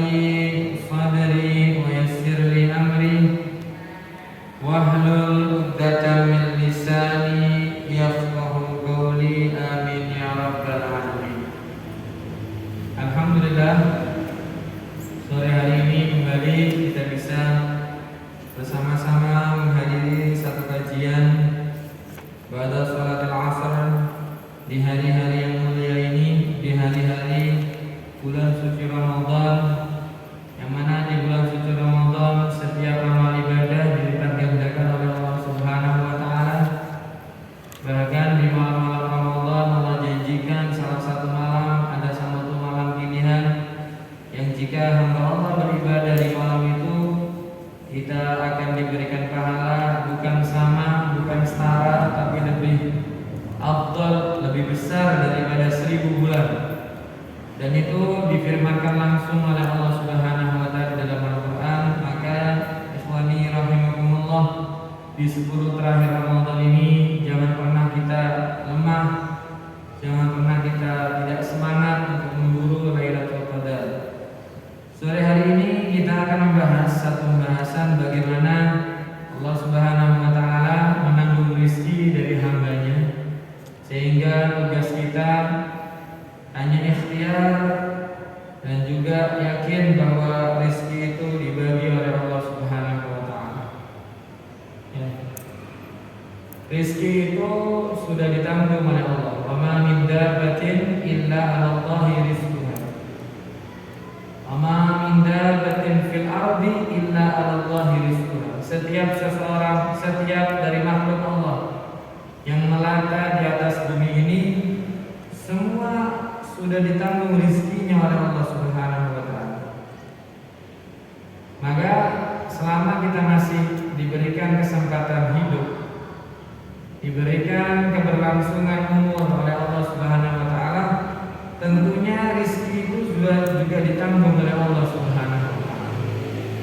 li sadri wa yassir li amri wahlul 'uqdatam min lisani yafqahu qawli. Amin ya rabbal alamin. Alhamdulillah, sore hari ini kembali kita bisa bersama-sama menghadiri satu kajian ba'da sholatil asar di hari-hari yang mulia ini, di hari-hari bulan suci Ramadan, yang mana di bulan suci Ramadan setiap amal ibadah dilipat gandakan oleh Allah Subhanahu wa taala. Bahkan di malam-malam Ramadan Allah janjikan salah satu malam, ada satu malam pilihan yang jika hamba Allah beribadah di malam itu, kita akan diberikan pahala bukan sama, bukan setara, tapi lebih afdal, lebih besar daripada 1000 bulan. Dan itu difirmankan langsung oleh Allah Subhanahu wa taala dalam Al-Qur'an. Maka ikhwani rahimakumullah, di 10 terakhir Ramadan ini jangan pernah kita lemah, jangan pernah kita tidak semangat untuk memburu Lailatul Qadar. Sore hari ini kita akan membahas satu pembahasan bagaimana Allah Subhanahu wa taala menanggung rezeki dari hambanya, sehingga tugas kita hanya ikhtiar dan juga yakin bahwa rezeki itu dibagi oleh Allah Subhanahu wa taala. Ya. Rezeki itu sudah ditanggung oleh Allah. Wa ma min dabbatin illa 'ala Allahi rizquha. Wa ma min dabbatin fil ardi illa 'ala Allahi rizquha. Setiap seseorang, setiap dari makhluk Allah yang melata di atas bumi ini, semua sudah ditanggung rezekinya oleh Allah Subhanahu wa taala. Maka selama kita masih diberikan kesempatan hidup, diberikan keberlangsungan umur oleh Allah Subhanahu wa taala, tentunya rezeki itu juga ditanggung oleh Allah Subhanahu wa taala.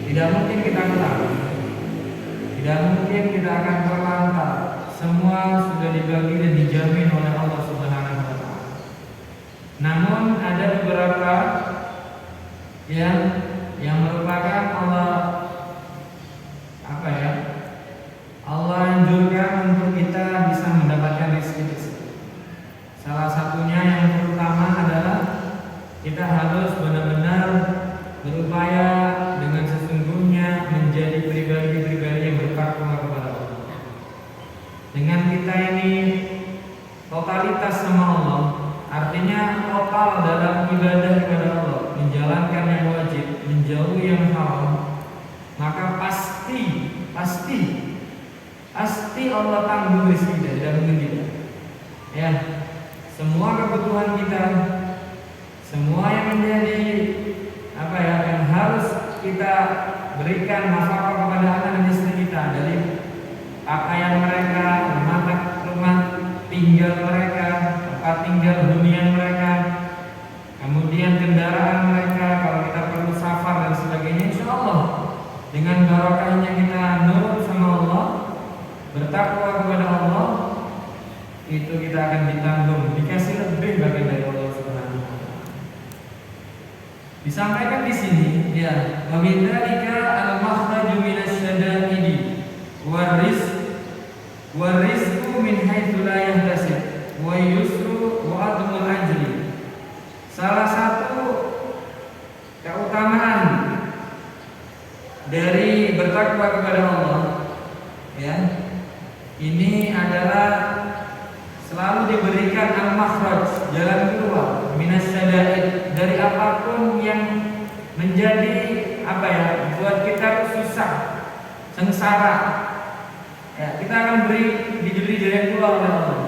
Tidak mungkin kita kurang. Tidak mungkin kita akan terlantar. Semua sudah dibagi dan dijamin oleh Allah Subhanahu wa taala. Namun ada beberapa yang merupakan Allah anjurkan untuk kita bisa mendapatkan rezeki tersebut. Salah satunya yang terutama adalah kita harus benar-benar berupaya dengan sesungguhnya menjadi pribadi-pribadi yang bertakwa kepada Allah. Dengan kita ini totalitas sama Allah, artinya total dalam ibadah kepada Allah, menjalankan yang wajib, menjauhi yang haram, maka pasti Allah tanggung rezeki dari dalam kita. Ya, semua kebutuhan kita, semua yang menjadi yang harus kita berikan nafkah kepada anak dan istri kita, dari pakaian mereka, rumah tinggal mereka, tempat tinggal hunian mereka, kemudian kendaraan mereka, kalau kita perlu safar dan sebagainya, insya Allah dengan barokahnya kita nurut sama Allah, bertakwa kepada Allah, itu kita akan ditanggung, dikasih lebih bagian dari Allah Subhanahu wa taala. Disampaikan di sini, ya, wa min dzalika al-makhraju minasyada'idi warizqu min haitsu la yahtasib wa yusru wa admul ajri. Salah satu keutamaan dari bertakwa kepada Allah, ya, ini adalah selalu diberikan al-makhraj, jalan keluar, minasyada'id, dari apapun yang menjadi buat kita susah, sengsara. Ya, kita akan diberi jalan keluar oleh Allah.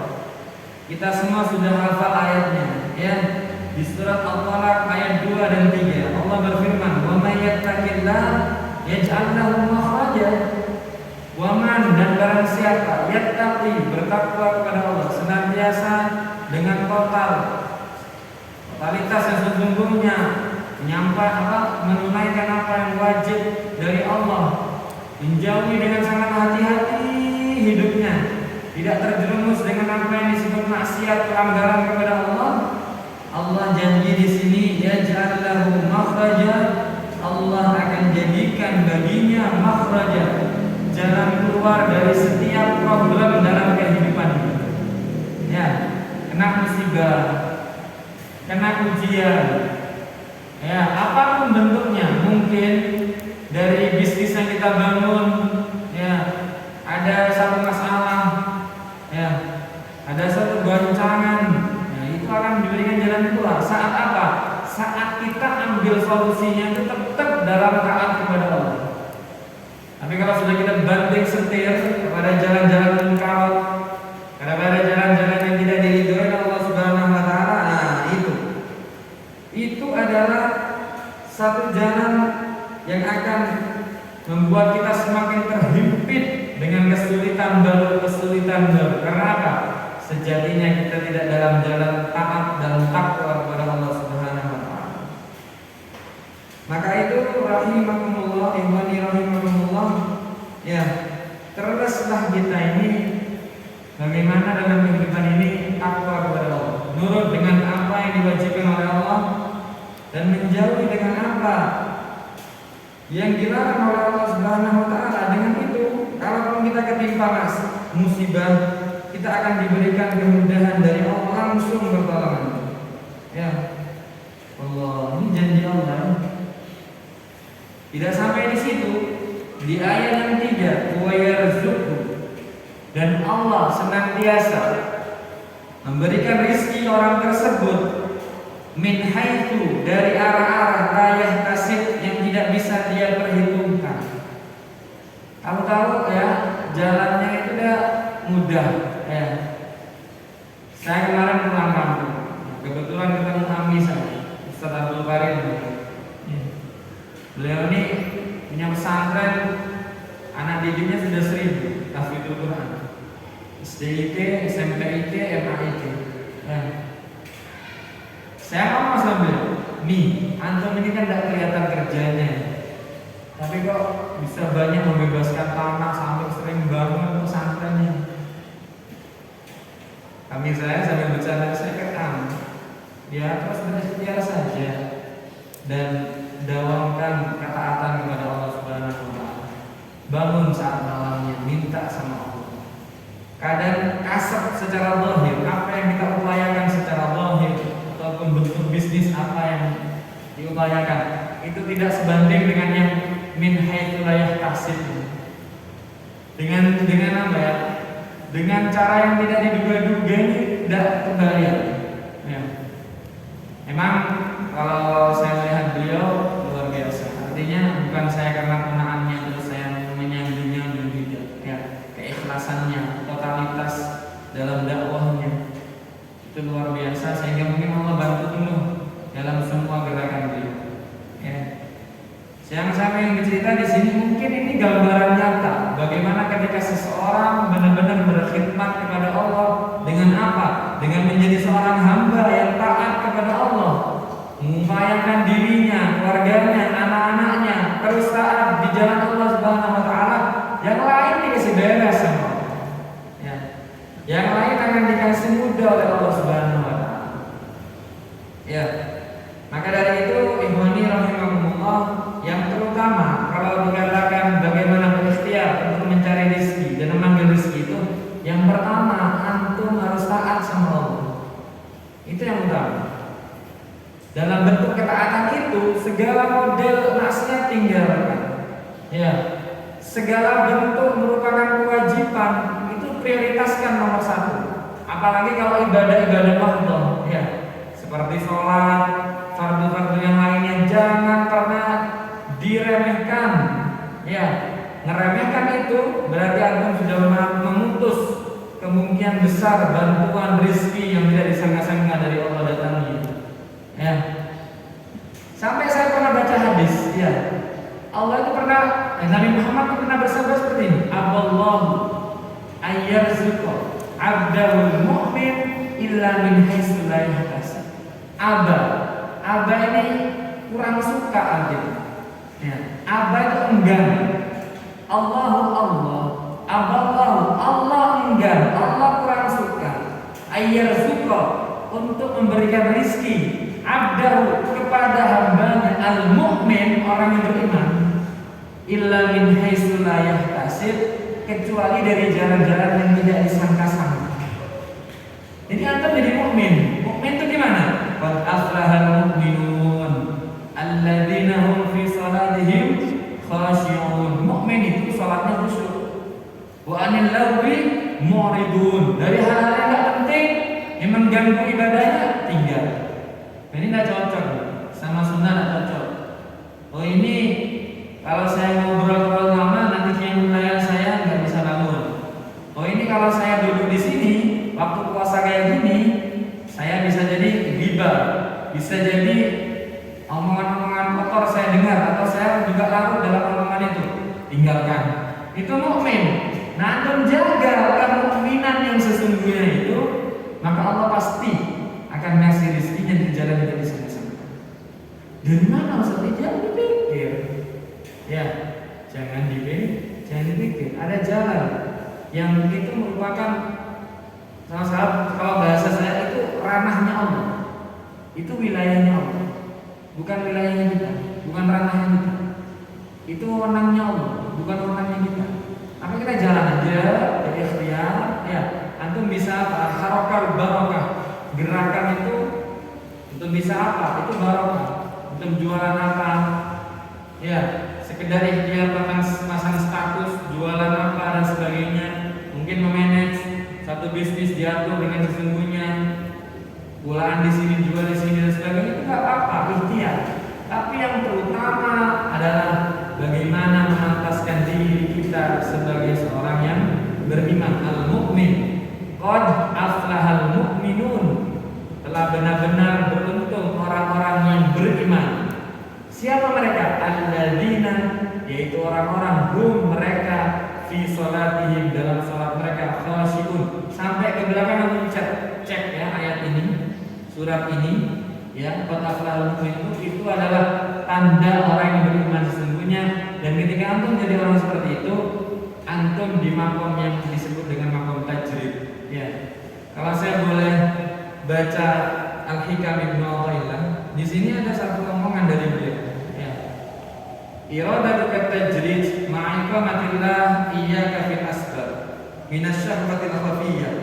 Kita semua sudah hafal ayatnya, ya. Di surat Al-Talaq ayat 2 dan 3 Allah berfirman, "Wa may yattaqillah yaj'al lahu makhraja." Wa man, dan barang siapa yattaqi, bertakwa kepada Allah senantiasa dengan totalitas yang sesungguhnya, menunaikan apa yang wajib dari Allah, menjauhi dengan sangat hati-hati hidupnya, tidak terjerumus dengan apa yang disebut maksiat, pelanggaran kepada Allah. Allah janji di sini, yaj'al lahu makhraja, saja jalan keluar dari setiap problem dalam kehidupan ini. Ya, kena musibah, kena ujian, ya apapun bentuknya, mungkin dari bisnis yang kita bangun, ya ada satu masalah, ya ada satu goncangan, ya itu akan diberikan jalan keluar. Saat apa? Saat kita ambil solusinya itu tetap dalam taat kepada Allah. Tapi kalau sudah kita banting setir kepada jalan-jalan mungkar, kepada jalan-jalan yang tidak diridhoi oleh Allah Subhanahu wa taala, nah itu adalah satu jalan yang akan membuat kita semakin terhimpit dengan kesulitan baru. Karena apa? Sejatinya kita tidak dalam jalan taat dan takwa kepada Allah Subhanahu wa taala. Maka itu rahimakumullah, ikhwani rahimakumullah, ya terleslah kita ini bagaimana dalam kehidupan ini takwa kepada Allah, nurut dengan apa yang diwajibkan oleh Allah dan menjauhi dengan apa yang dilarang oleh Allah Subhanahu wa taala. Dengan itu, kalaupun kita ketimpa musibah, kita akan diberikan kemudahan dari Allah, langsung bertolongan. Ya. Allah, ini janji Allah. Tidak sampai di situ, di ayat yang 3, wa yarzuqhu, dan Allah senantiasa memberikan rezeki orang tersebut min haitsu, dari arah-arah rayah kasih yang tidak bisa dia perhitungkan. Kamu tahu ya, jalannya itu udah mudah ya. Saya kemarin pulang kampung, kebetulan ketemu kami saya, Ustaz Abdul Karim. Beliau ini punya pesantren, anak didiknya sudah 1000 tahfidul Quran, SDIT, SMPIT, MAIT. Ya. Saya mau sama beliau, nih antum ini kan tidak kelihatan kerjanya, tapi kok bisa banyak membebaskan tanah sampai sering bangun pesantrennya. Kami saya sambil bercanda, saya katakan, ya terus berikhtiar saja dan dawamkan ketaatan kepada Allah Subhanahu wa taala. Bangun saat malamnya, minta sama Allah. Kadang kasar secara zahir, apa yang kita upayakan secara zahir ataupun bentuk bisnis apa yang diupayakan, itu tidak sebanding dengan yang min haitsu la yahtasib. Dengan apa ya? Dengan cara yang tidak diduga-duga ini tidak terbayar. Ya. Memang kalau saya melihat beliau luar biasa. Artinya bukan saya karena kenaannya terus saya menyanjungnya tidak. Ya, keikhlasannya, totalitas dalam dakwahnya itu luar biasa, sehingga mungkin Allah bantu penuh dalam semua gerakan beliau. Ya. Yang saya ingin bercerita di sini mungkin ini gambaran nyata bagaimana ketika seseorang benar-benar berkhidmat kepada Allah dengan apa? Dengan menjadi seorang hamba yang taat kepada Allah, mengupayakan dirinya, keluarganya, anak-anaknya terus taat di jalan Allah Subhanahu wa taala. Yang lain dikasih beres sama Allah. Ya. Yang lain akan dikasih mudah oleh Allah Subhanahu wa taala. Ya. Maka dari itu, ikhwani rahimakumullah, yang terutama kalau dikatakan bagaimana berikhtiar untuk mencari rezeki dan mengambil rezeki itu, yang pertama antum harus taat sama Allah. Itu yang utama. Dalam bentuk ketaatan itu, segala model maksiat tinggalkan. Ya, segala bentuk merupakan kewajiban itu prioritaskan nomor 1. Apalagi kalau ibadah-ibadah mahdhah, ya, seperti sholat, fardu-fardu yang lainnya jangan pernah diremehkan. Ya, ngeremehkan itu berarti antum sudah memutus kemungkinan besar bantuan rezeki yang tidak disangka-sangka dari Allah datangnya. Ya. Sampai saya pernah baca hadis, ya. Allah itu pernah, Nabi Muhammad itu pernah bersabda seperti ini, Allahu ayyarzuqa 'abdahul mu'min illa min haitsu la yahtasib. Aba ini kurang suka artinya. Ya. Aba itu enggan. Allah enggan, Allah kurang suka. Ayyarzuqa, untuk memberikan rizki, abdahu, kepada hambanya al-mu'min, orang yang beriman. illa min haitsu la yahtasib, kecuali dari jalan-jalan yang tidak disangka-sangka. Jadi antum jadi mukmin. Mukmin itu gimana? Qad aflahal mu'minun alladzina hum fi salatihim khashi'un. Mukmin itu salatnya khusyuk. Wa anil lagwi mu'ridun. Dari hal-hal yang enggak penting yang mengganggu ibadahnya tinggal. Ini enggak cocok sama sunnah, enggak cocok. Oh ini kalau saya ngobrol lama nanti qiyamul saya enggak bisa bangun. Oh ini kalau saya duduk di sini waktu puasa kayak gini, saya bisa jadi ghibah, bisa jadi omongan-omongan kotor saya dengar, atau saya juga larut dalam omongan itu. Tinggalkan. Itu mukmin. Nah, antum jaga kemukminan yang sesungguhnya itu, maka Allah pasti akan ngasih rezekinya di jalan yang tidak disangka. Dari mana maksudnya? Jangan dipikir. Ya, jangan dipikir. Ada jalan yang itu merupakan salah, kalau bahasa saya itu ranahnya Allah. Itu wilayahnya Allah. Bukan wilayahnya kita, bukan ranahnya kita. Itu wewenangnya Allah, bukan wewenangnya kita. Tapi kita jalan aja dari ikhtiar, ya. Antum bisa apa? Harakah barokah. Gerakan itu antum bisa apa? Itu barokah. Antum jualan apa? Ya, sekedar ikhtiar tentang pasang status, jualan apa dan sebagainya. Mungkin memanage satu bisnis diatur dengan sesungguhnya, pulaan di sini, jual di sini dan sebagainya, itu nggak apa-apa, ikhtiar. Tapi yang terutama adalah bagaimana memantaskan diri kita sebagai seorang yang beriman. Al-mu'min qad aflahal mu'minun, telah benar-benar beruntung orang-orang yang beriman. Siapa mereka? Alladzina, yaitu orang-orang hum mereka fi salatihim, dalam salat mereka khashi'un. Sampai ke belakang antum cek ya ayat ini, surat ini ya, qad aflahal mu'minun itu adalah tanda orang yang beriman sesungguhnya. Dan ketika antum jadi orang seperti itu, antum di makom yang disebut dengan makom tajrid. Ya. Kalau saya boleh baca Al-Hikam Ibnu Athaillah, di sini ada satu omongan dari beliau. Ya. Iradatu tajrid ma'iqamatillah iyyaka fil asbab minasyahwatil khafiyyah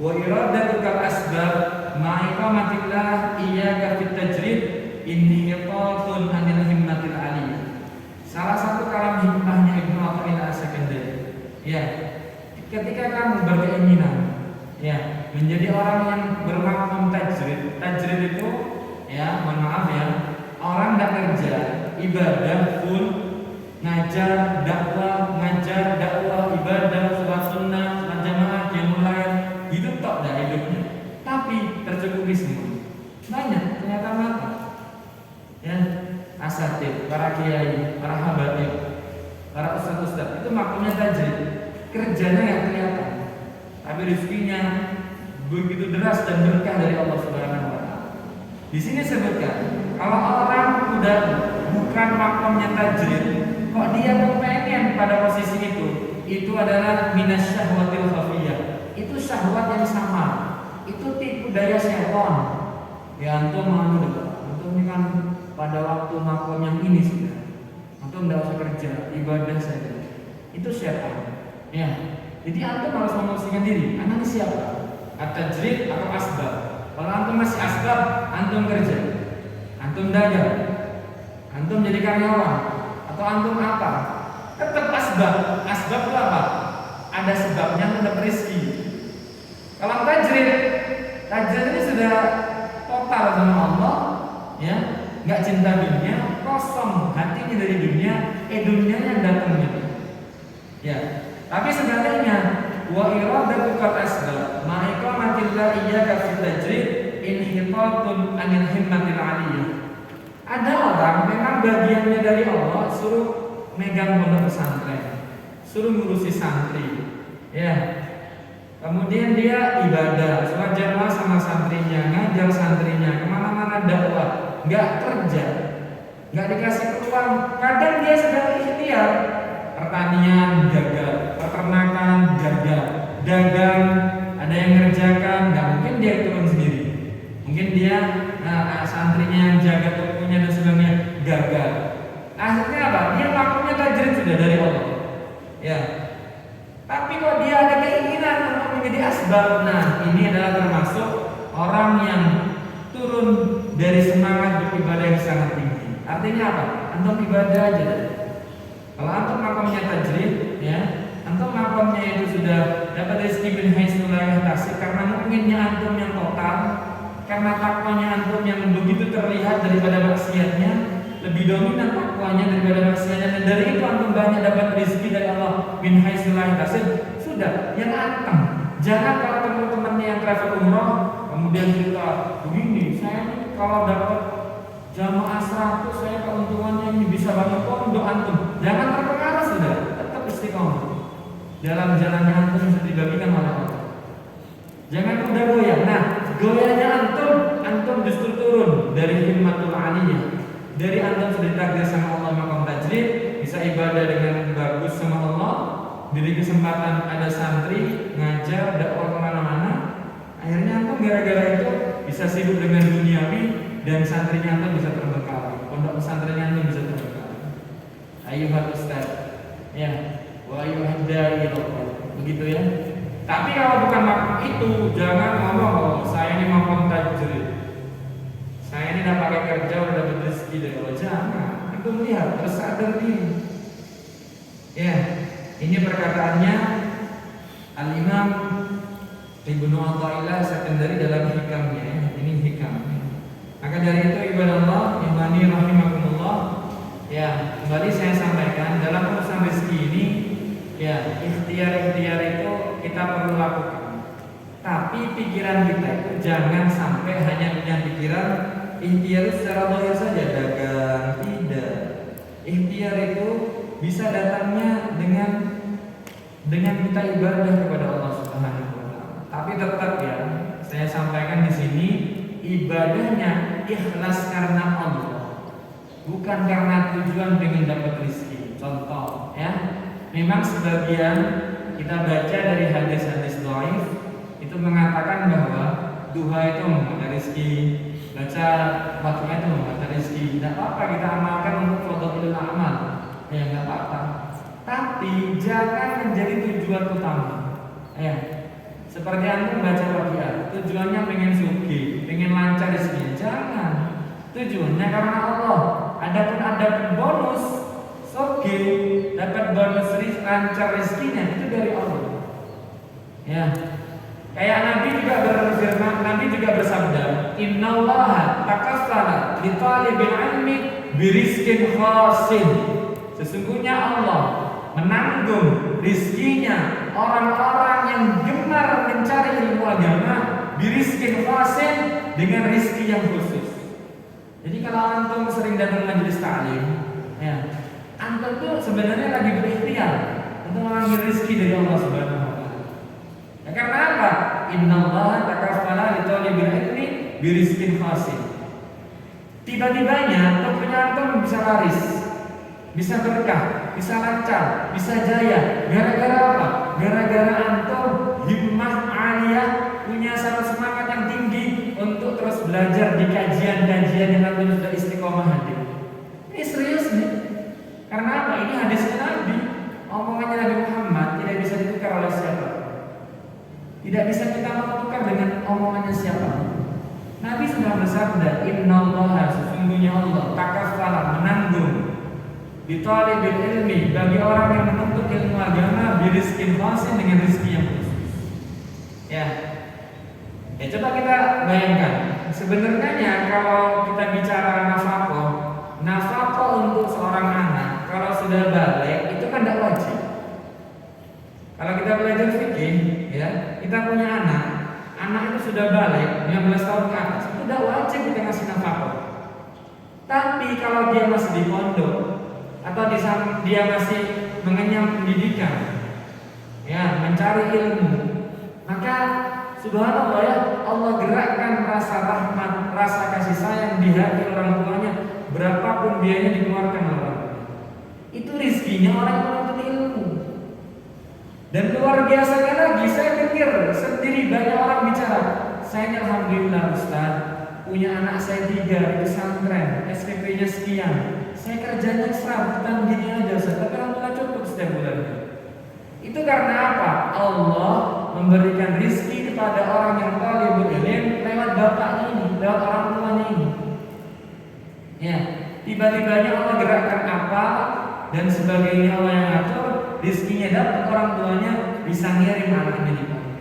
wa iradatu asbab ma'iqamatillah iyyaka fit tajrid inhiqatun anil himmatil aliyah. Salah satu kalam hikmahnya Ibnu Athaillah As-Sakandari. Ya, ketika kamu berkeinginan ya menjadi orang yang bermakom tajrid. Tajrid itu ya, mohon maaf ya, orang tidak kerja, ibadah full, ngajar dakwah, ibadah, sholat sunnah, sholat jamaah, qiyamul lail, hidup tok dah hidupnya. Tapi tercukupi semua. Banyak ternyata mata. Ya, asatid, para kiai, para habaib, para ustaz-ustaz itu makomnya tajrid, kerjanya nggak kelihatan, tapi rezekinya begitu deras dan berkah dari Allah Subhanahu wa taala. Di sini sebutkan kalau orang udah bukan makomnya tajrid, kok dia kepengen pada posisi itu adalah minasyahwatil khafiyyah. Itu syahwat yang sama, itu tipu daya syaitan. Ya antum mau antum ini kan pada waktu makom yang ini sudah, antum tidak usah kerja, ibadah saja. Itu syaitan. Ya, jadi antum harus memposisikan diri. Anda ini siapa? At-tajrid atau asbab? Kalau antum masih asbab, antum kerja, antum dagang, antum jadi karyawan, atau antum apa? Tetap asbab. Asbab itu apa? Ada sebabnya, tetap rezeki. Kalau tajrid ini sudah total sama Allah, ya. Nggak cinta dunia, kosong hatinya dari dunia, dunianya datangnya. Ya, tapi sebaliknya wa iradatu qad asbab ma'iqamatillah iyyaka fit tajrid inhitatun anil himmatil aliyah. Ada orang memang bagiannya dari Allah suruh megang pondok pesantren, suruh ngurusi santri. Ya. Kemudian dia ibadah, sholat jamaah sama santrinya, ngajar santrinya, kemana-mana dakwah, nggak kerja, nggak dikasih peluang. Kadang dia sedang ikhtiar, pertanian gagal, peternakan gagal, dagang ada yang ngerjakan, nggak mungkin dia turun sendiri. Mungkin dia santrinya yang jaga tokonya dan sebagainya gagal. Akhirnya apa? Dia makomnya tajrid sudah dari Allah. Ya. Tapi kok dia ada keinginan untuk menjadi asbab. Nah, ini adalah termasuk orang yang turun dari semangat beribadah yang sangat tinggi. Artinya apa? Antum ibadah aja. Kalau antum makamnya tajrid, ya, antum makamnya itu sudah dapat rezeki bin haitsu la yahtasib karena mukminnya antum yang total, karena takwanya antum yang begitu terlihat daripada maksiatnya, lebih dominan takwanya daripada maksiatnya, dan dari itu antum banyak dapat rezeki dari Allah bin haitsu la yahtasib. Sudah, yang anteng. Jangan kalau teman-temannya yang travel umroh kemudian cerita begini, saya ini kalau dapat jamaah 100 saya keuntungannya ini bisa bangun pondok antum. Jangan terpengaruh sudah, tetap istiqomah dalam jalannya antum yang sudah dibagikan oleh Allah. Jangan mudah goyah. Nah, goyahnya antum justru turun dari himmatul aliyah. Dari antum sudah ditakdir sama Allah maqam tajrid, bisa ibadah dengan bagus sama Allah. Dari kesempatan ada santri ngajar dakwah kemana-mana, akhirnya antum gara-gara itu bisa sibuk dengan duniawi dan santrinya antum bisa terbengkalai, pondok pesantrennya antum bisa terbengkalai. Ayuhat ustaz, ya, wa ayuhad dai, begitu ya. Tapi kalau bukan makom itu, jangan ngomong bahwa saya ini makom tajrid, saya ini udah pakai kerja, udah dapat rezeki dari Allah. Jangan, antum lihat, bersadar diri. Ya. Ini perkataannya Al-Imam Ibnu Athaillah Sakandari dalam hikamnya. Ini hikam. Maka dari itu ibadah Allah, imani rahimakumullah. Ya, kembali saya sampaikan dalam urusan rezeki ini, ya, ikhtiar itu kita perlu lakukan. Tapi pikiran kita itu jangan sampai hanya punya pikiran ikhtiar secara zahir saja, dagang, tidak. Ikhtiar itu bisa datangnya dengan kita ibadah kepada Allah Subhanahu wa taala. Tapi tetap ya, saya sampaikan di sini ibadahnya ikhlas karena Allah, bukan karena tujuan pengen dapat rezeki. Contoh ya, memang sebagian kita baca dari hadis-hadis dhaif itu mengatakan bahwa duha itu menghantar rezeki, baca Fatihah itu menghantar rezeki. Tidak apa-apa kita amalkan untuk fadhilul amal. Ya nggak apa-apa, tapi jangan menjadi tujuan utama. Ya, seperti antum baca Fatihah, tujuannya pengen sugih, pengen lancar rezekinya. Jangan, tujuannya karena Allah. Adapun ada bonus sugih, dapat bonus lancar rezekinya itu dari Allah. Ya, kayak Nabi juga berfirman, Nabi juga bersabda, Innallaha takaffala li talibil ilmi birizqin khasin. Sesungguhnya Allah menanggung rizkinya orang-orang yang gemar mencari ilmu agama birizqin khasin, dengan rizki yang khusus. Jadi kalau antum sering datang majelis ta'lim, ya, antum tuh sebenarnya lagi berikhtiar untuk mengambil rizki dari Allah Subhanahu wa taala. Ya, karena apa? Innallaha takaffala li talibil ilmi birizqin khasin. Tiba-tibanya tokonya antum bisa laris, bisa berkah, bisa lancar, bisa jaya. Gara-gara apa? Gara-gara antum himmah aliyah, punya semangat yang tinggi untuk terus belajar di kajian-kajian yang antum sudah istiqomah hadir. Ini serius nih. Karena apa? Ini hadisnya Nabi, omongannya Nabi Muhammad tidak bisa ditukar oleh siapa. Tidak bisa kita menukar dengan omongannya siapa. Nabi sudah bersabda, Innallaha, sesungguhnya Allah takaffala, menanggung bitalibil ilmi, bagi orang yang menuntut ilmu agama birizqin khasin, dengan rezeki yang khusus. Ya, coba kita bayangkan. Sebenarnya kalau kita bicara nafkah untuk seorang anak kalau sudah balik itu kan tidak wajib. Kalau kita belajar fikih, ya, kita punya anak itu sudah balik 15 tahun ke atas, itu tidak wajib kita ngasih nafkah. Tapi kalau dia masih di pondok atau dia masih mengenyam pendidikan, ya, mencari ilmu, maka subhanallah ya, Allah gerakkan rasa rahmat, rasa kasih sayang di hati orang tuanya, berapapun biayanya dikeluarkan oleh orang tuanya. Itu rizkinya orang yang menuntut ilmu. Dan luar biasanya lagi, saya pikir sendiri banyak orang bicara, saya alhamdulillah Ustaz, punya anak saya 3 di pesantren, SPP-nya sekian, saya kerjanya serabutan gini aja Ustaz, tapi alhamdulillah cukup setiap bulan. Itu karena apa? Allah memberikan rizki kepada orang yang talibul ilm lewat bapaknya ini, lewat orang tuanya ini. Ya, tiba-tibanya Allah gerakkan apa dan sebagainya Allah yang atur, rizkinya dapat, orang tuanya bisa ngirim anaknya di mana.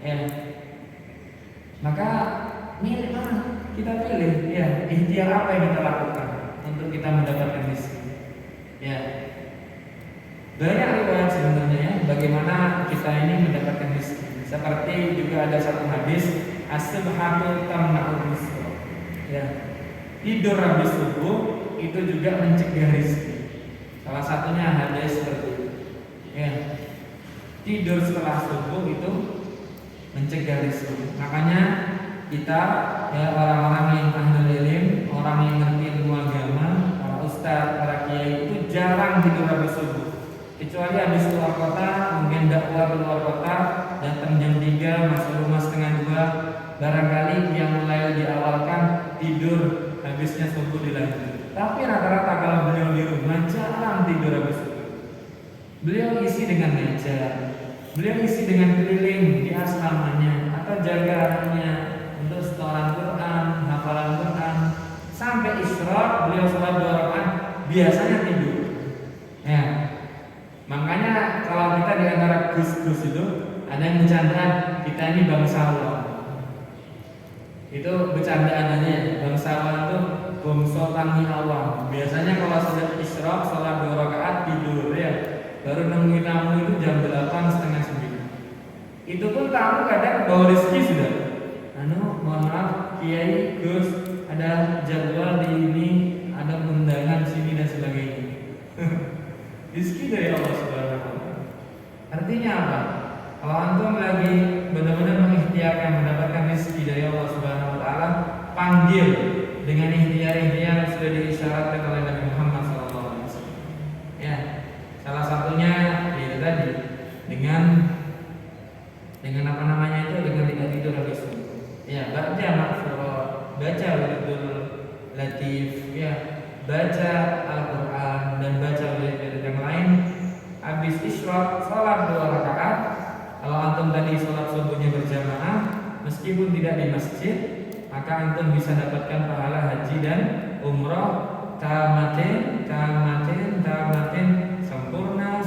Ya, maka milih mana kita pilih, ya ikhtiar apa yang kita lakukan untuk kita mendapatkan rizki. Ya, banyak riwayat sebenarnya ya, bagaimana kita ini mendapatkan rizki. Seperti juga ada satu hadis, as-subhatu tamna'ur rizqa. Ya, tidur habis subuh itu juga mencegah rizki. Salah satunya hadis seperti itu. Ya, tidur setelah subuh itu mencegah rizki. Makanya kita ya orang-orang yang ahli ilmu, orang yang ngerti ilmu agama, para ustadz, para kiai itu jarang tidur habis subuh. Kecuali habis keluar kota, mungkin dakwah keluar kota, datang jam 3, masuk rumah setengah 2, barangkali yang mulai diawalkan tidur habisnya subuh dilanjut. Tapi rata-rata kalau beliau di rumah jarang tidur habis subuh. Beliau isi dengan ngajar, beliau isi dengan keliling di asramanya atau jaga anaknya untuk setoran Quran, hafalan Quran, sampai isyraq beliau sholat 2 rakaat biasanya tidur. Ya, makanya kalau kita di antara gus-gus itu ada yang bercandaan kita ini bangsawan. Itu bercandaan aja, bangsawan itu bangsa tangi awam. Biasanya kalau sudah isyraq sholat 2 rakaat tidur ya. Baru nemuin tamu itu jam 8 setengah 9. Itu pun tamu kadang bawa rezeki sudah. Mohon maaf kiai Gus ada jadwal di ini, ada undangan sini dan sebagainya. Rezeki dari Allah Subhanahu wa taala. Artinya apa? Kalau antum lagi benar-benar mengikhtiarkan mendapatkan rezeki dari Allah Subhanahu wa taala, panggil dengan ikhtiar-ikhtiar yang sudah diisyaratkan oleh Nabi Muhammad SAW. Ya, salah satunya itu tadi dengan apa namanya itu, dengan tidak tidur habis subuh. Ya, baca maghfirah, baca wiridul latif, ya, baca Al-Quran dan baca wirid yang lain. Habis isyraq salat 2 rakaat. Kalau antum tadi salat subuhnya berjamaah, meskipun tidak di masjid, maka antum bisa dapatkan pahala haji dan umrah tamatin, sempurna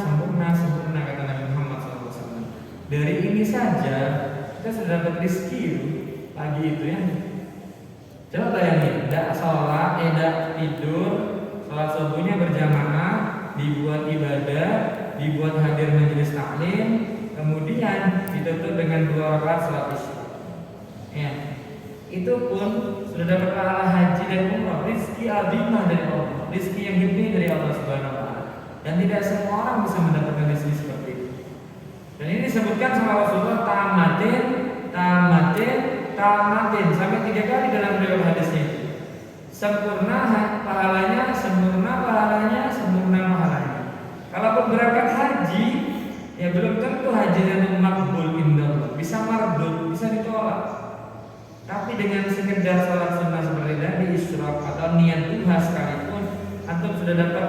kata Nabi Muhammad SAW. Dari ini saja kita sudah dapat rezeki pagi itu ya. Coba bayangin, tidak sholat, tidak tidur, sholat subuhnya berjamaah, dibuat ibadah, dibuat hadir majelis taklim, kemudian ditutup dengan 2 rakaat sholat isya. Ya, itu pun sudah dapat pahala haji dan umrah, rezeki azimah dari Allah, rezeki yang gede dari Allah Subhanahu wa taala. Dan tidak semua orang bisa mendapatkan rezeki seperti itu. Dan ini disebutkan sama Rasulullah tamatin sampai 3 kali dalam riwayat hadisnya. Sempurna pahalanya. Kalaupun berangkat haji, ya belum tentu hajinya makbul indallah, bisa mardud, bisa ditolak. Tapi dengan sekedar sholat sunnah seperti tadi, isyraq atau niat duha sekalipun, antum sudah dapat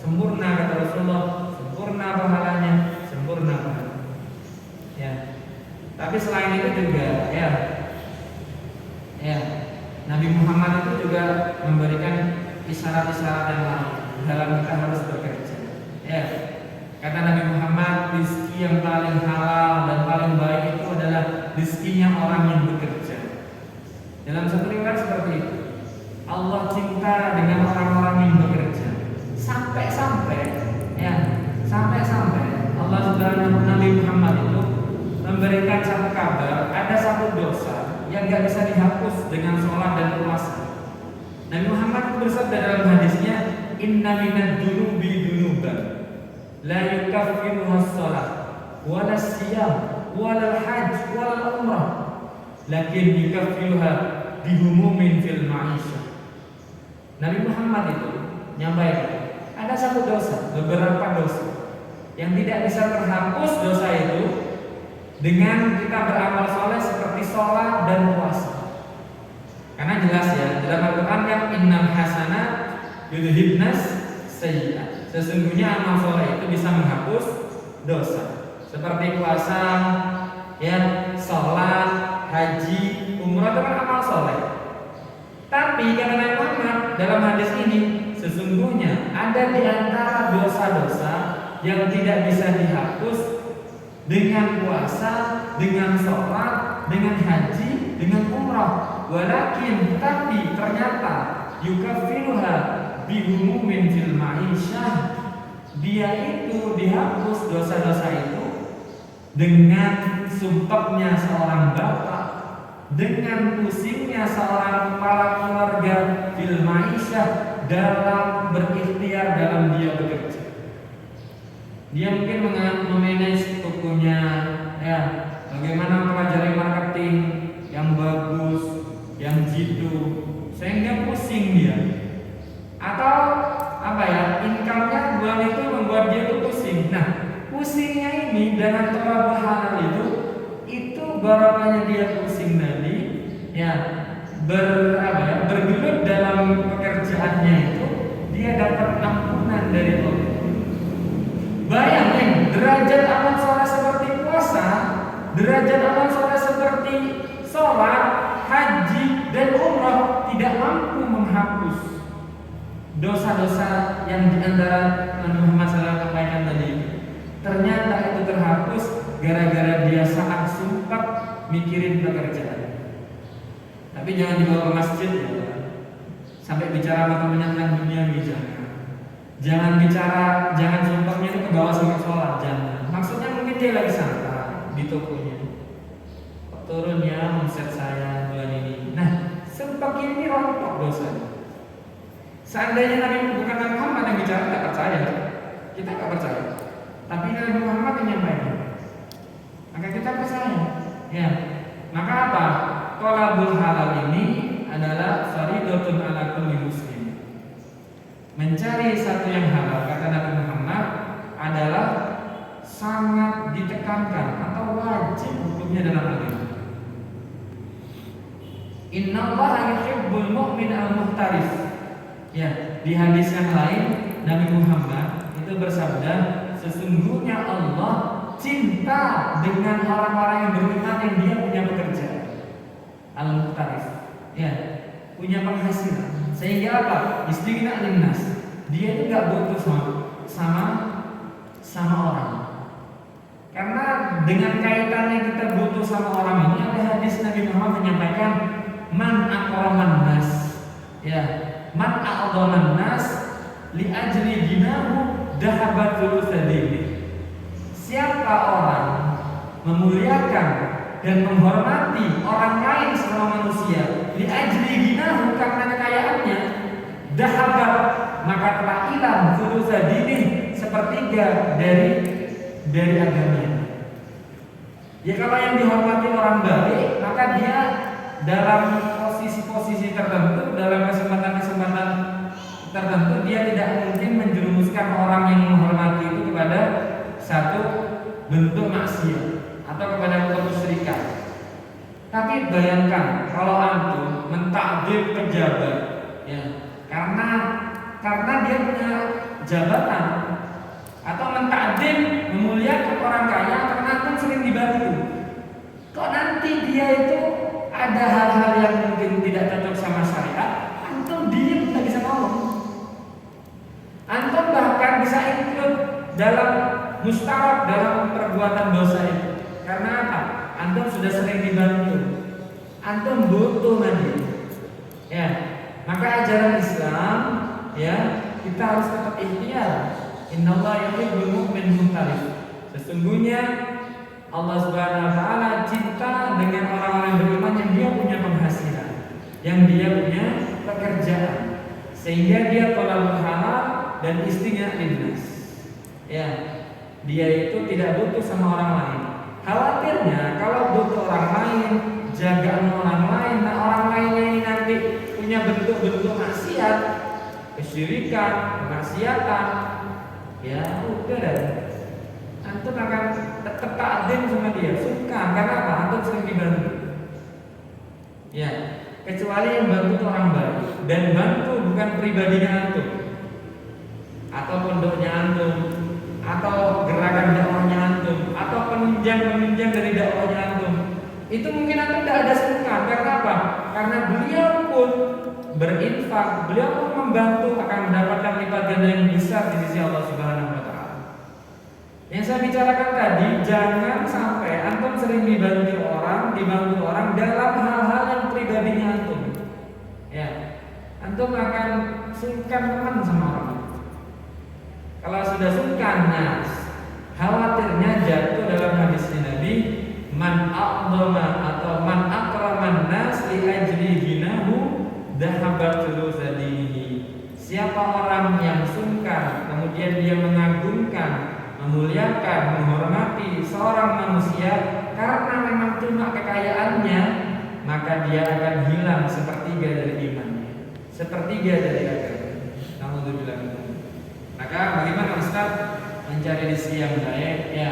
sempurna kata Rasulullah, sempurna pahalanya. Ya. Tapi selain itu juga, ya, Nabi Muhammad itu juga memberikan isyarat-isyarat yang lain dalam kita harus bekerja. Ya, kata Nabi Muhammad, rezeki yang paling halal dan paling baik itu adalah rezekinya orang yang bekerja. Dalam satu riwayat seperti itu, Allah cinta dengan orang-orang yang bekerja. Sampai-sampai Allah Subhanahu Nabi Muhammad itu memberikan satu kabar, ada satu dosa yang gak bisa dihapus dengan sholat dan puasa. Nabi Muhammad bersabda dalam hadisnya, Inna minad dunubi dunuban la yukaffiruha as-salat wala siyam wala hajj wala umrah lakin yukaffiruha bihumumin fil ma'isha. Nabi Muhammad itu nyampaikan ada satu dosa, beberapa dosa yang tidak bisa terhapus dosa itu dengan kita beramal soleh seperti sholat dan puasa. Karena jelas ya dalam Al-Quran yang innal hasanat yudhibnas sayyi'at. Sesungguhnya amal soleh itu bisa menghapus dosa. Seperti puasa, ya, sholat, haji, umrah itu kan amal soleh. Tapi kata Nabi Muhammad dalam hadis ini, sesungguhnya ada di antara dosa-dosa yang tidak bisa dihapus dengan puasa, dengan sholat, dengan haji, dengan umrah. Walakin, tapi ternyata yukaffiruha bihumumin fil ma'isyah. Dia itu dihapus dosa-dosa itu dengan sumpahnya seorang bapak, dengan pusingnya seorang kepala keluarga fil ma'isyah, dalam berikhtiar dalam dia bekerja. Dia mungkin memanage tokonya, ya, bagaimana mempelajari marketing yang bagus, yang jitu, sehingga pusing dia. Atau apa ya, income-nya bulan itu membuat dia tuh pusing. Nah, pusingnya ini dengan tolak halal itu barokahnya dia pusing tadi, ya, bergelut dalam pekerjaannya itu, dia dapat ampunan dari Allah. Bayangin, derajat amal soleh seperti puasa, derajat amal soleh seperti sholat, haji, dan umrah tidak mampu menghapus dosa-dosa yang diantara Nabi Muhammad SAW sampaikan tadi. Ternyata itu terhapus gara-gara dia saat sumpah mikirin pekerjaan. Tapi jangan dibawa ke masjid, ya, sampai bicara sama tentang dunia, jangan bicara, jangan sumpahnya itu ke bawah sampai sholat, jangan. Maksudnya mungkin dia lagi santai di tokonya, turun ya omset saya bulan ini. Nah, sumpah ini rontok dosanya. Seandainya Nabi bukan Nabi Muhammad yang bicara, tidak percaya, kita tidak percaya. Tapi Nabi Muhammad yang menyampaikan, maka kita percaya. Ya, maka apa? Thalabul halal ini adalah fardhatun ala kulli muslim. Mencari satu yang halal, kata Nabi Muhammad, adalah sangat ditekankan atau wajib hukumnya dalam agama. Innallaha yuhibbul mu'min al-muhtarif. Ya, di hadis yang lain Nabi Muhammad itu bersabda, sesungguhnya Allah cinta dengan orang-orang yang beriman yang dia punya pekerjaan, al-muhtarif, ya, punya penghasilan. Sehingga apa? Istighna linnas. Dia itu nggak butuh sama orang. Karena dengan kaitannya kita butuh sama orang ini, ada hadis Nabi Muhammad menyampaikan, man akraman nas, ya, man a'dhaman nas li ajli dinahu dahabat thulutsadihi. Siapa orang memuliakan dan menghormati orang lain sama manusia li ajli dinahu, karena kekayaannya, dahabat, maka telah hilang thulutsadihi, sepertiga dari agamanya. Ya, kalau yang dihormati orang baik, maka dia dalam posisi-posisi tertentu, dalam kesempatan-kesempatan tertentu, dia tidak mungkin menjerumuskan orang yang menghormati itu kepada satu bentuk maksiat atau kepada kemusyrikan. Tapi bayangkan kalau antum mentakdir pejabat, ya, karena dia punya jabatan, atau mentakdir memuliakan orang kaya karena antum sering dibantu. Kok nanti dia itu ada hal-hal yang mungkin tidak cocok sama syariat, antum diem, tidak bisa ngomong. Antum bahkan bisa ikut dalam mustarak dalam perbuatan dosa itu. Karena apa? Antum sudah sering dibantu, antum butuh nanti. Ya, maka ajaran Islam, ya, kita harus tetap ikhtiar. Innallaha yuhibbul mu'min muhtarif. Sesungguhnya Allah Subhanahu wa taala cinta dengan orang-orang beriman yang dia punya penghasilan, yang dia punya pekerjaan, sehingga dia thalabul halal dan istighna linnas. Ya, dia itu tidak butuh sama orang lain. Khawatirnya kalau butuh orang lain, jagaan orang lain, nah orang lainnya ini nanti punya bentuk-bentuk maksiat, kesyirikan, kemaksiatan, ya udah deh, antum akan tetap takdim sama dia, suka, karena apa? Antum sering dibantu. Ya, kecuali yang bantu itu orang baik, dan bantu bukan pribadinya antum. atau pondoknya antum, atau gerakan dakwahnya antum, atau penunjang dari dakwahnya antum, itu mungkin antum tidak ada sungkan. Karena apa? Karena beliau pun berinfak, beliau pun membantu akan mendapatkan lipat ganda yang besar di sisi Allah Subhanahu wa taala. Yang saya bicarakan tadi, jangan sampai antum sering dibantu orang dalam hal-hal yang pribadinya antum. Ya, antum akan sungkan teman sama orang. Kalau sudah sungkan, khawatirnya jatuh dalam hadis Nabi, man aqdama atau man akraman nas li ajli hinahu dhahabat tuluzadihi. Siapa orang yang sungkan kemudian dia mengagungkan, memuliakan, menghormati seorang manusia karena memang cuma kekayaannya, maka dia akan hilang sepertiga dari imannya, sepertiga dari agama. Alhamdulillah. Maka bagaimana Ustaz mencari rezeki yang baik? Ya,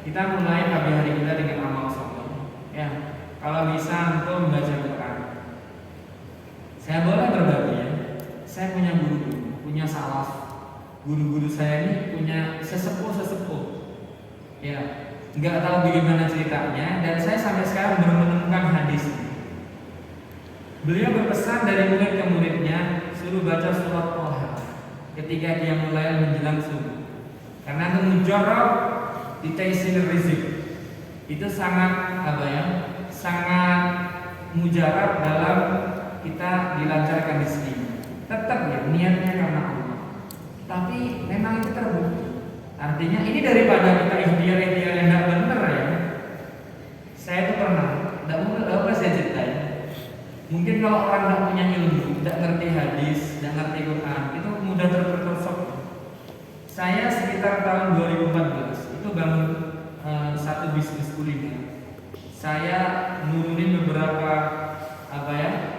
kita mulai pagi hari kita dengan amal soleh. Ya, kalau bisa antum baca Quran. Saya boleh berbagi ya. Saya punya guru, punya salaf. Guru-guru saya ini punya sesepuh. Ya, nggak tahu bagaimana ceritanya, dan saya sampai sekarang belum menemukan hadis. Beliau berpesan dari murid ke muridnya, suruh baca surat Toha ketika dia mulai menjelang subuh. Karena itu mujarab di taisir rizq. Itu sangat sangat mujarab dalam kita dilancarkan rezeki. Tetap ya niatnya karena Allah. Tapi memang itu terbukti. Artinya ini daripada kita ikhtiar yang tidak benar ya. Saya itu pernah, tidak saya ceritain. Mungkin kalau orang tidak punya ilmu, tidak ngerti hadis, tidak ngerti Quran, itu mudah terperosok. Saya sekitar tahun 2014 itu bangun satu bisnis kuliner. Saya nurunin beberapa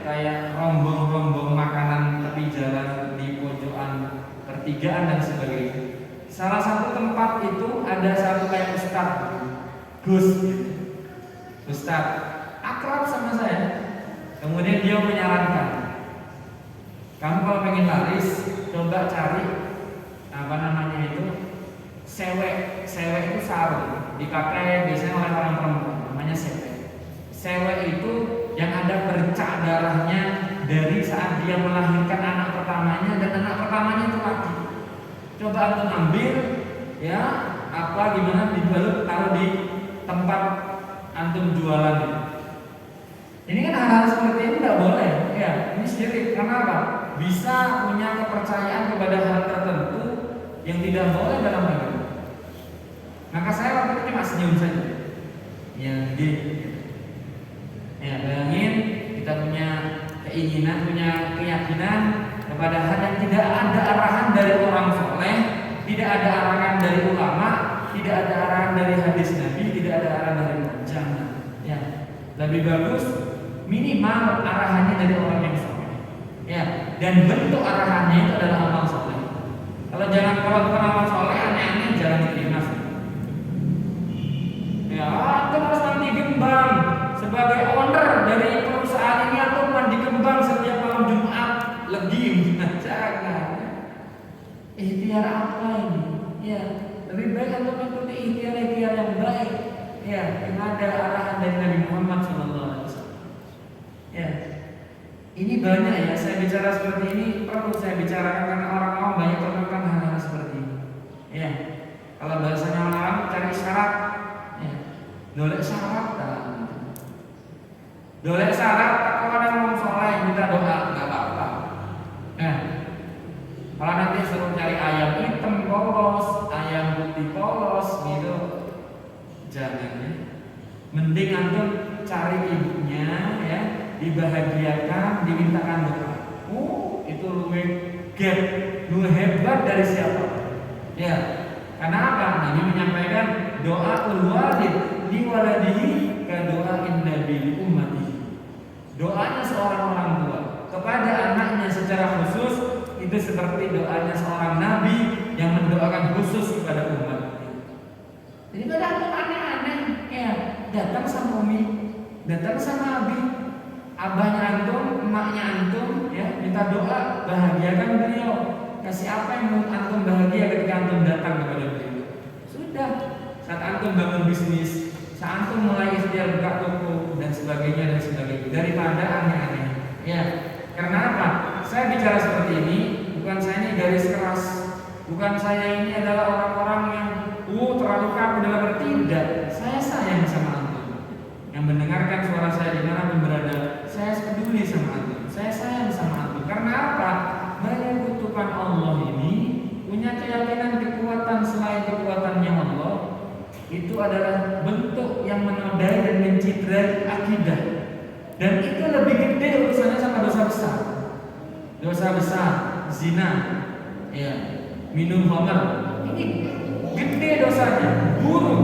kayak rombong-rombong makanan tepi jalan di pojokan pertigaan dan sebagainya. Salah satu tempat itu ada satu kayak Ustaz akrab sama saya. Kemudian dia menyarankan, kamu kalau pengen laris, coba cari sewek itu sarung, dipakai biasanya oleh orang perempuan, namanya sewek. Sewek itu yang ada bercak darahnya dari saat dia melahirkan anak pertamanya, dan anak pertamanya itu laki. Coba antum ambil, ya gimana dibalut, taruh di tempat antum jualan. Ini kan hal-hal seperti ini tidak boleh, ya. Ini syirik. Karena apa? Bisa punya kepercayaan kepada hal tertentu yang tidak boleh dalam agama. Maka saya waktu itu cuma senyum saja. Bayangin kita punya keinginan, punya keyakinan kepada hal yang tidak ada arahan dari orang soleh, tidak ada arahan dari ulama, tidak ada arahan dari hadis Nabi, tidak ada arahan dari jangan. Ya, lebih bagus minimal arahannya dari orang yang soleh. Ya, dan bentuk arahannya itu adalah amal soleh. Kalau bukan amal soleh, aneh-aneh jangan diterima. Ya, atau harus mandi gembang sebagai owner dari perusahaan ini, atau mandi gembang setiap malam Jumat legim. Jangan. Ikhtiar apa ini? Ya, lebih baik untuk mengikuti ikhtiar yang baik. Ya, yang ada arahan dari Nabi Muhammad SAW. Ya, ini banyak ya. Saya bicara seperti ini perlu saya bicarakan karena orang-orang banyak terkena hal-hal seperti ini. Ya, kalau bahasanya orang cari syarat, ya, dolek syarat, dolek syarat. Kalau ada orang soleh minta doa nggak apa-apa. Nah, kalau nanti suruh cari ayam hitam polos, ayam putih polos gitu, jangan ya. Mending antum cari ibunya ya, dibahagiakan, dimintakan doa. Itu lebih hebat dari siapa? Ya, karena apa? Nabi menyampaikan doa walid li waladihi ka doa nabi li ummatihi. Doanya seorang orang tua kepada anaknya secara khusus itu seperti doanya seorang nabi yang mendoakan khusus kepada umat. Jadi pada aneh-aneh ya, datang sama umi, datang sama abi, abahnya antum, emaknya antum, ya minta doa, bahagiakan beliau. Kasih apa yang menurut antum antum datang kepada beliau. Sudah, saat antum bangun bisnis, saat antum mulai ikhtiar buka toko dan sebagainya dan sebagainya, daripada aneh-aneh. Ya, karena apa? Saya bicara seperti ini, bukan saya ini garis keras, bukan saya ini adalah orang-orang yang terlalu kaku dalam arti tidak. Saya sayang sama antum yang mendengarkan suara saya dimanapun berada. Saya peduli sama antum, saya sayang sama antum. Karena apa? Menyekutukan Allah ini punya keyakinan kekuatan selain kekuatannya Allah, itu adalah bentuk yang menodai dan mencidrai akidah. Dan itu lebih gede urusannya sama dosa besar. Dosa besar, zina, ya, minum khamr, ini gede dosanya, buruk.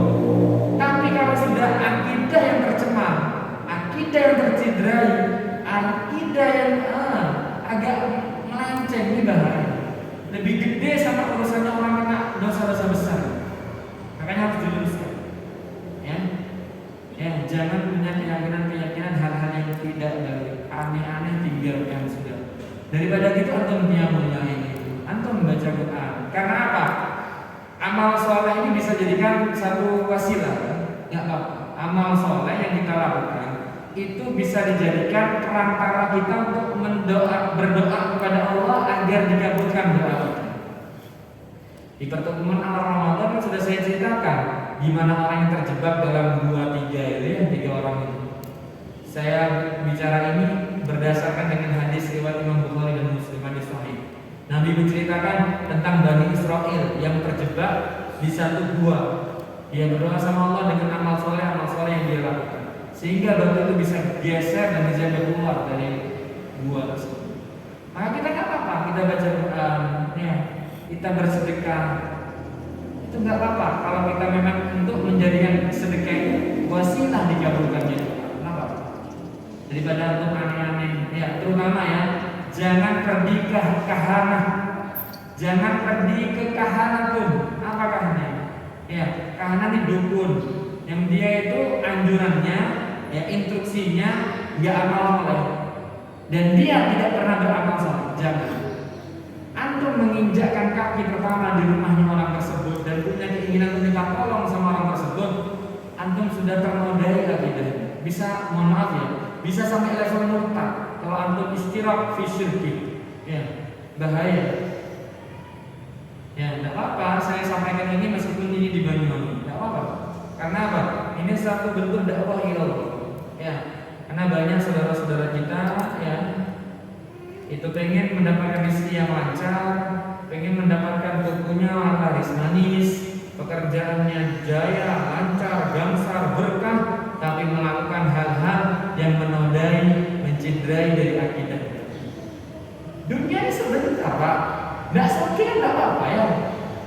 Tapi kalau sudah akidah yang tercemar, akidah yang tercidrai, akidah yang agak melenceng, ini bahaya. Lebih gede sama urusannya orang kena dosa-dosa besar. Makanya harus diluruskan. Ya, jangan punya keyakinan hal-hal yang tidak baik, aneh-aneh, tinggalkan sudah. Daripada gitu antum punya ini, antum membaca Quran. Karena apa? Amal soleh ini bisa jadikan satu wasilah. Nggak apa-apa. Amal soleh yang kita lakukan itu bisa dijadikan perantara kita untuk berdoa kepada Allah agar dikabulkan doa kita. Di pertemuan awal Ramadan sudah saya ceritakan gimana orang yang terjebak dalam 2-3 itu ya, 3 orang itu. Saya bicara ini berdasarkan dengan hadis riwayat Imam Bukhari dan Muslim, hadis sahih. Nabi menceritakan tentang Bani Israel yang terjebak di satu gua. Dia berdoa sama Allah dengan amal soleh yang dia lakukan, sehingga batu itu bisa geser dan bisa keluar dari gua tersebut. Maka kita nggak apa-apa, kita baca Quran, ya, kita bersedekah, itu nggak apa-apa. Kalau kita memang untuk menjadikan sedekah itu wasilah dikabulkannya, nggak apa-apa. Daripada untuk aneh-aneh, ya, terutama ya, jangan pergi ke kahanah, jangan pergi ke kahanah pun. Apa kahanah? Ya, kahanah ini dukun, yang dia itu anjurannya, ya, instruksinya nggak amal soleh, dan dia tidak pernah beramal soleh. Jangan. Antum menginjakkan kaki pertama di rumahnya orang tersebut dan punya keinginan minta tolong sama orang tersebut, antum sudah ternodai akidahnya. Bisa, mohon maaf ya, bisa sampai level murtad kalau antum istirahat fi syirki. Ya, bahaya. Ya, tidak apa-apa saya sampaikan ini meskipun ini di Banyuwangi, tidak apa-apa. Karena apa? Ini satu bentuk dakwah ilallah. Ya, karena banyak saudara-saudara kita ya itu pengen mendapatkan rezeki yang lancar, pengen mendapatkan tokonya laris manis, pekerjaannya jaya, lancar, gamsar, berkah, tapi melakukan hal-hal yang menodai, mencidrai dari akidah. Dunia ini sebentar, Pak. Nggak soki kan nggak apa-apa ya.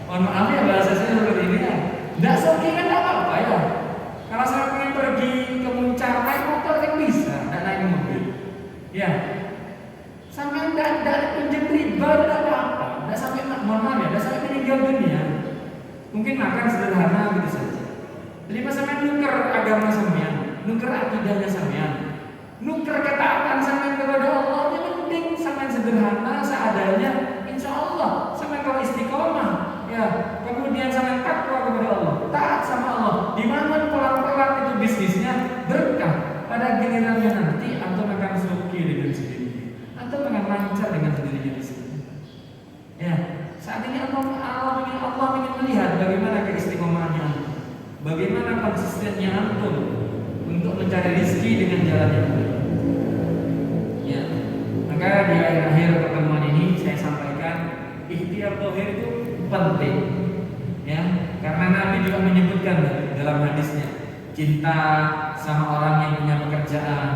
Mohon maaf ya bahasa saya seperti ini ya. Nggak soki kan nggak apa-apa ya. Kalau saya pengen pergi ke puncak naik motor kan bisa, nggak naik mobil. Ya. Sampai nggak pinjam riba nggak apa-apa. Nggak sampai, mohon maaf ya, nggak sampai meninggal dunia. Mungkin makan sederhana gitu saja. Jadi pas sampai nuker agama sampean, nuker akidahnya sampean, nuker ketaatan sampean kepada Allah, yang penting sampean sederhana seadanya. Insya Allah, sampai kalau istiqomah, ya, kemudian sampai takwa kepada Allah, taat sama Allah, dimanapun pelan-pelan itu bisnisnya berkah. Pada gilirannya nanti, antum akan suki dengan sendirinya, antum akan lancar dengan sendirinya di sini. Ya, saat ini Allah ingin melihat bagaimana keistiqomahannya antum, bagaimana konsistennya antum untuk mencari rezeki dengan jalan yang benar. Ya, maka di akhir pertemuan ini saya sampaikan ikhtiar tauhid itu penting, ya, karena Nabi juga menyebutkan dalam hadisnya, cinta sama orang yang punya pekerjaan,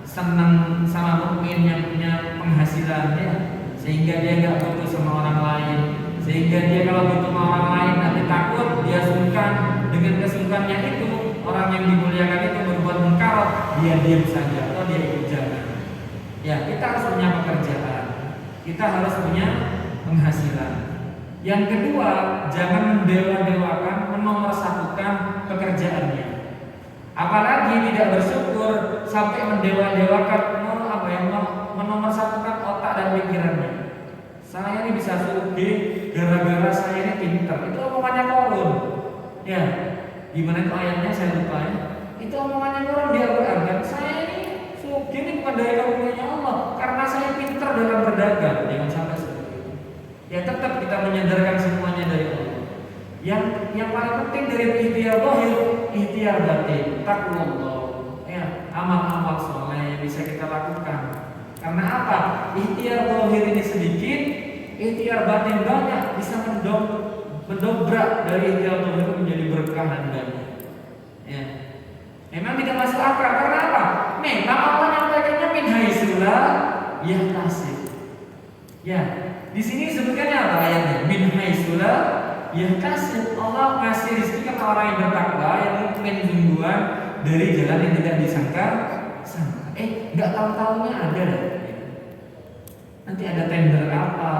senang sama mukmin yang punya penghasilan, ya, sehingga dia nggak butuh sama orang lain, sehingga dia kalau butuh sama orang lain nanti takut, dia sungkan. Dengan kesungkannya itu, orang yang dimuliakan itu berbuat mungkar, dia diam saja atau dia ikut jalan. Ya, kita harus punya pekerjaan, kita harus punya penghasilan. Yang kedua, jangan mendewa-dewakan, menomorsatukan pekerjaannya. Apalagi tidak bersyukur sampai mendewa-dewakan, menomorsatukan otak dan pikirannya. Saya ini bisa sugih gara-gara saya ini pintar. Itu Ya, gimana itu ayatnya saya lupa ya. Itu omongannya orang di Al-Quran kan, saya ini sugih ini bukan dari karunia Allah, karena saya pintar dalam berdagang. Jangan sampai seperti itu. Ya tetap kita menyandarkan semuanya dari Allah. Yang paling penting dari ikhtiar zahir, ikhtiar batin, taqwallah. Ya, amal-amal soleh bisa kita lakukan. Karena apa? Ikhtiar zahir ini sedikit, ikhtiar batin banyak, bisa mendobrak dari ikhtiar zahir menjadi berkah dan banyak. Ya. Memang tidak masuk akal karena apa? Memang Allah nyampaikannya min haitsula yahtasib. Ya, di sini sebutkannya apa ayatnya? Min haitsula yahtasib. Allah ngasih rezeki ke orang yang bertakwa, yang mukmin sungguhan dari jalan yang tidak disangka. Nggak tahu-tahunya ada dah. Nanti ada tender apa,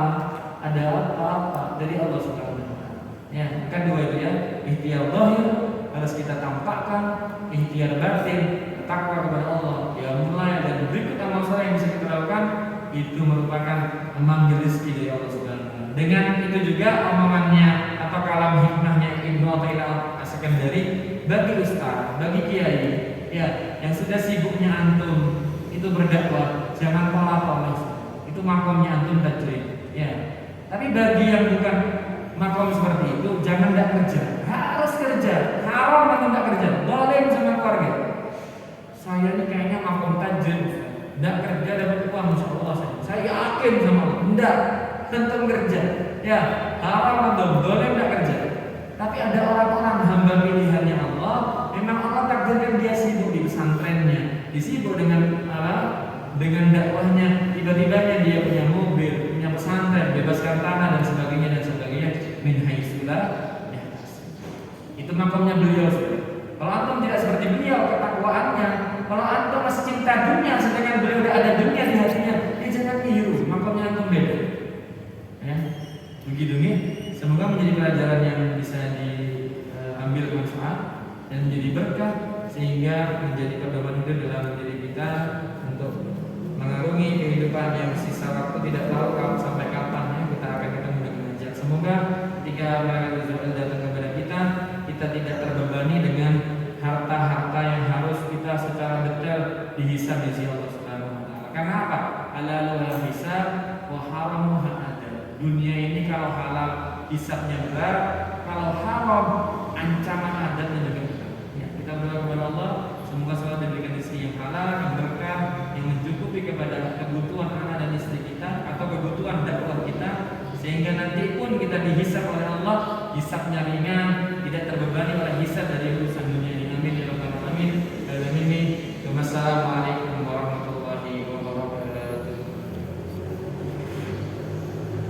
ada apa-apa dari Allah Subhanahu wa taala. Ya, kan dua itu ya. Ikhtiar zahir harus kita tampakkan, ikhtiar batin, takwa kepada Allah. Ya mulai dan berikut amal saleh yang bisa kita lakukan itu merupakan mengambil rezeki dari Allah Subhanahu wa taala. Dengan itu juga omongannya atau kalam hikmahnya Ibnu Athaillah As-Sakandari bagi ustaz, bagi kiai, ya yang sudah sibuknya antum itu berdakwah, jangan pola-pola. Itu makomnya antum tajrid. Ya. Tapi bagi yang bukan makom seperti itu, jangan tidak kerja. Harus kerja. Haram atau tidak kerja. Boleh sama keluarga. Saya ini kayaknya makom tajrid. Tidak kerja dapat uang, insya Allah. Saya yakin sama Allah. Tidak, tentu kerja. Ya, haram atau boleh tidak kerja. Tapi ada orang-orang hamba pilihannya Allah. Memang Allah takdirkan dia sibuk di pesantrennya, disibuk dengan dakwahnya, tiba-tibanya dia punya mobil, punya pesantren, bebaskan tanah dan sebagainya. Min haitsula yahtasib. Itu makamnya beliau. Kalau antum tidak seperti beliau ketakwaannya, kalau antum masih cinta dunia sedangkan beliau sudah ada dunia di hatinya, ya jangan niru, makamnya antum beda. Ya, begitu nih. Semoga menjadi pelajaran yang bisa diambil manfaat dan menjadi berkah sehingga menjadi pedoman hidup dalam diri kita untuk mengarungi kehidupan yang sisa waktu tidak tahu sampai kapan ya kita akan ketemu dengan ajal. Semoga ketika malaikat Jibril datang kepada kita tidak terbebani dengan harta-harta yang harus kita secara detail dihisab di sisi Allah Subhanahu wa taala. Karena apa? Halalul hisab wa haramu ada. Dunia ini kalau halal hisabnya berat, kalau haram ancaman adabnya juga berat. Ya, kita berdoa kepada Allah semoga selalu diberikan rezeki yang halal, yang berkah, yang mencukupi kepada kebutuhan anak dan istri kita atau kebutuhan dakwah kita, sehingga nanti pun kita dihisab oleh Allah, hisabnya ringan,